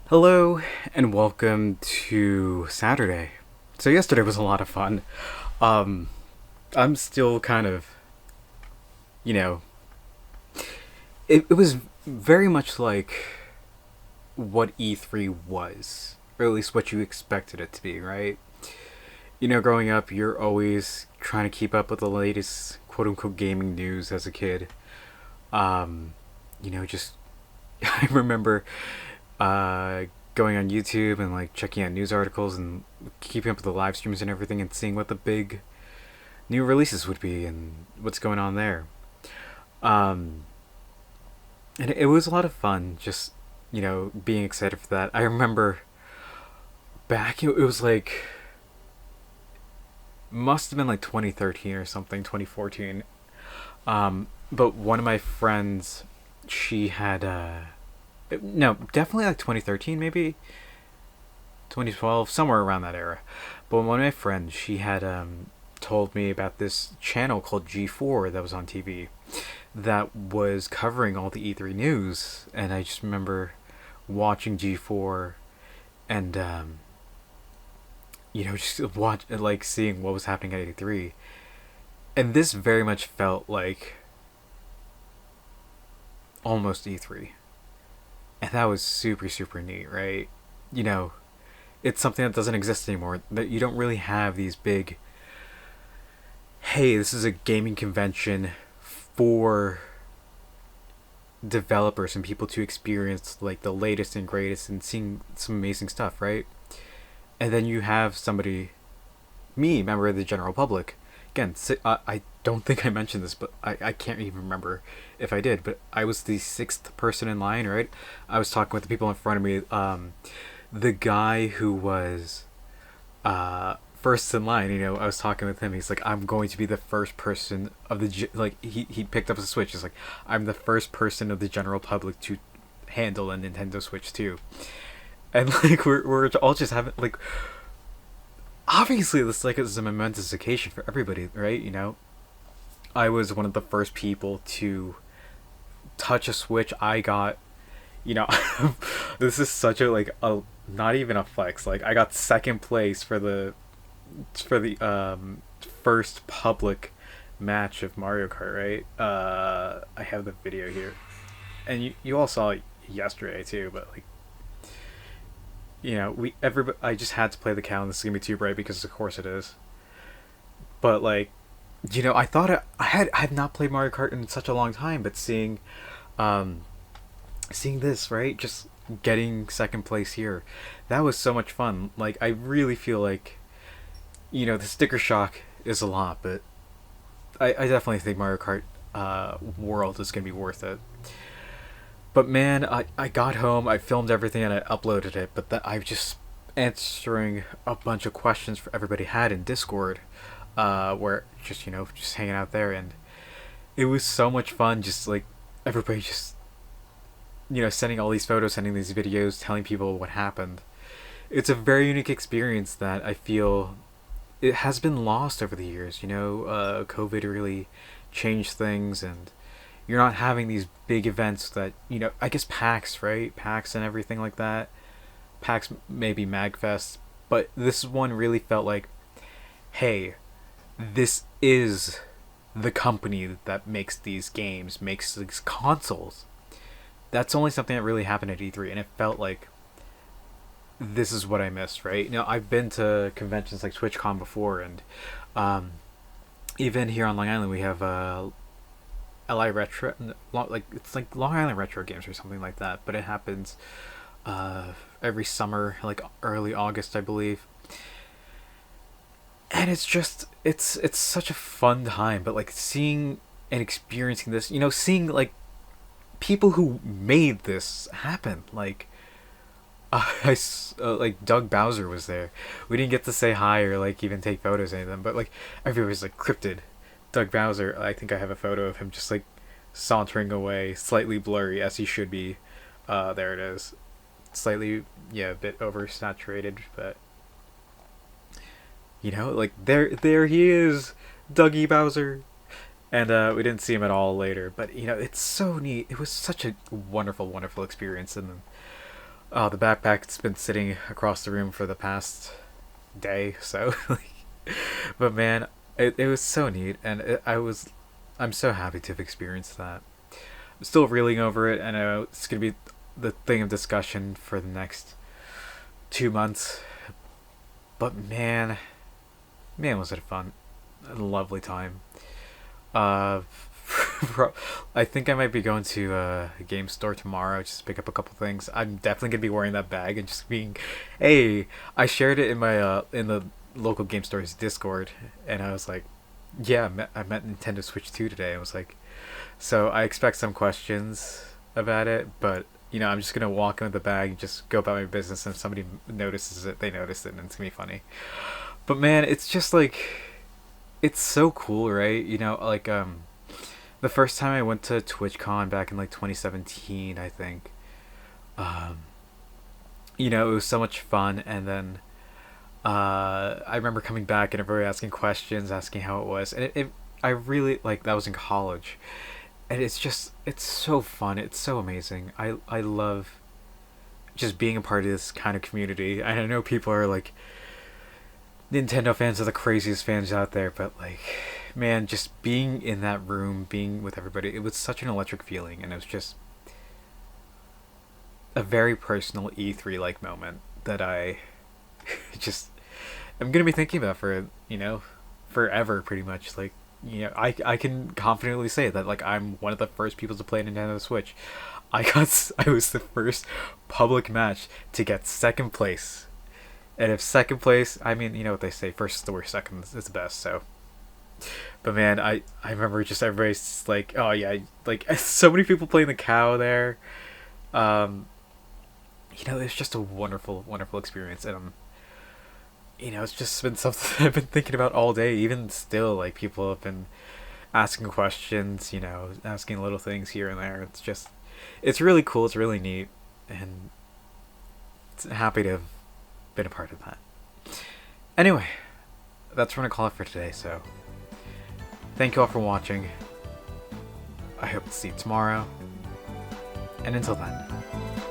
Hello and welcome to Saturday. So yesterday was a lot of fun. Um, I'm still kind of, you know, it was very much like what E3 was, or at least what you expected it to be, right? Growing up, you're always trying to keep up with the latest quote unquote gaming news as a kid. Um, just I remember uh, going on YouTube and like checking out news articles and keeping up with the live streams and everything and seeing what the big new releases would be and what's going on there. Um, and it was a lot of fun just, being excited for that. I remember back, it was like, must have been like 2013 or something, 2014. But one of my friends, she had, no, definitely like 2013, maybe 2012, somewhere around that era. But one of my friends, she had told me about this channel called G4 that was on TV that was covering all the E3 news, and I just remember watching G4 and just watch like seeing what was happening at E3, and this very much felt like almost E3, and that was super super neat, right? You know, it's something that doesn't exist anymore. That you don't really have these big, hey, this is a gaming convention for developers and people to experience like the latest and greatest and seeing some amazing stuff, right? And then you have somebody, me, member of the general public. Again, I don't think I mentioned this, but I can't even remember if I did. But I was the sixth person in line, right? I was talking with the people in front of me. The guy who was first in line, I was talking with him. He's like, I'm going to be the first person of the like. He picked up a Switch. He's like, I'm the first person of the general public to handle a Nintendo Switch too. And like we're all just having like, obviously this like is a momentous occasion for everybody, right? I was one of the first people to touch a Switch. I got, you know, this is such a like a not even a flex. Like I got second place for the first public match of Mario Kart, right? I have the video here, and you all saw it yesterday too. But like, we everybody, I just had to play the cow, and this is gonna be too bright because of course it is. But like, I thought I had not played Mario Kart in such a long time, but um, seeing this, right, just getting second place here, that was so much fun. Like I really feel like, the sticker shock is a lot, but I definitely think Mario Kart World is gonna be worth it. But man, I got home, I filmed everything, and I uploaded it. But I was just answering a bunch of questions for everybody had in Discord, where just just hanging out there, and it was so much fun. Just like everybody just sending all these photos, sending these videos, telling people what happened. It's a very unique experience that I feel it has been lost over the years. COVID really changed things, and you're not having these big events that I guess PAX, right? PAX and everything like that. PAX, maybe Magfest, but this one really felt like, hey, this is the company that makes these games, makes these consoles. That's only something that really happened at E3, and it felt like this is what I missed, right? I've been to conventions like TwitchCon before, and um, even here on Long Island, we have LI Retro, like it's like Long Island Retro Games or something like that. But it happens every summer, like early August, I believe. And it's such a fun time. But like seeing and experiencing this, seeing like people who made this happen, like. Like Doug Bowser was there. We didn't get to say hi or like even take photos or anything, but like everybody was like cryptid. Doug Bowser, I think I have a photo of him just like sauntering away, slightly blurry as he should be. There it is. Slightly, yeah, a bit oversaturated, but like there he is, Dougie Bowser. And we didn't see him at all later, but it's so neat. It was such a wonderful, wonderful experience, and Oh, the backpack's been sitting across the room for the past day, so. But man, it was so neat, and I'm so happy to have experienced that. I'm still reeling over it, and I know it's gonna be the thing of discussion for the next 2 months. But man, was it fun! A lovely time. Uh, I think I might be going to a game store tomorrow just to pick up a couple things. I'm definitely gonna be wearing that bag and just being, hey, I shared it in my in the local game store's Discord, and I was like, yeah, I met Nintendo Switch 2 today. I was like, so I expect some questions about it, but I'm just gonna walk in with the bag and just go about my business. And if somebody notices it, they notice it, and it's gonna be funny. But man, it's just like, it's so cool, right? Like the first time I went to TwitchCon back in like 2017, I think. Um, it was so much fun, and then I remember coming back and everybody asking questions, asking how it was, and I really like that was in college, and it's so fun, it's so amazing. I love just being a part of this kind of community. And I know people are like, Nintendo fans are the craziest fans out there, but like, man, just being in that room, being with everybody, it was such an electric feeling, and it was just a very personal E3 like moment that I just I'm gonna be thinking about for forever, pretty much. Like, I can confidently say that like I'm one of the first people to play Nintendo Switch. I was the first public match to get second place. And if second place, I mean, you know what they say, first is the worst, second is the best. So, but man, I remember just everybody's just like, oh yeah, like so many people playing the cow there. Um, it's just a wonderful, wonderful experience, and it's just been something I've been thinking about all day. Even still, like people have been asking questions, asking little things here and there. It's really cool. It's really neat, and it's happy to have been a part of that. Anyway, that's what I'm gonna call it for today. So, thank you all for watching. I hope to see you tomorrow, and until then.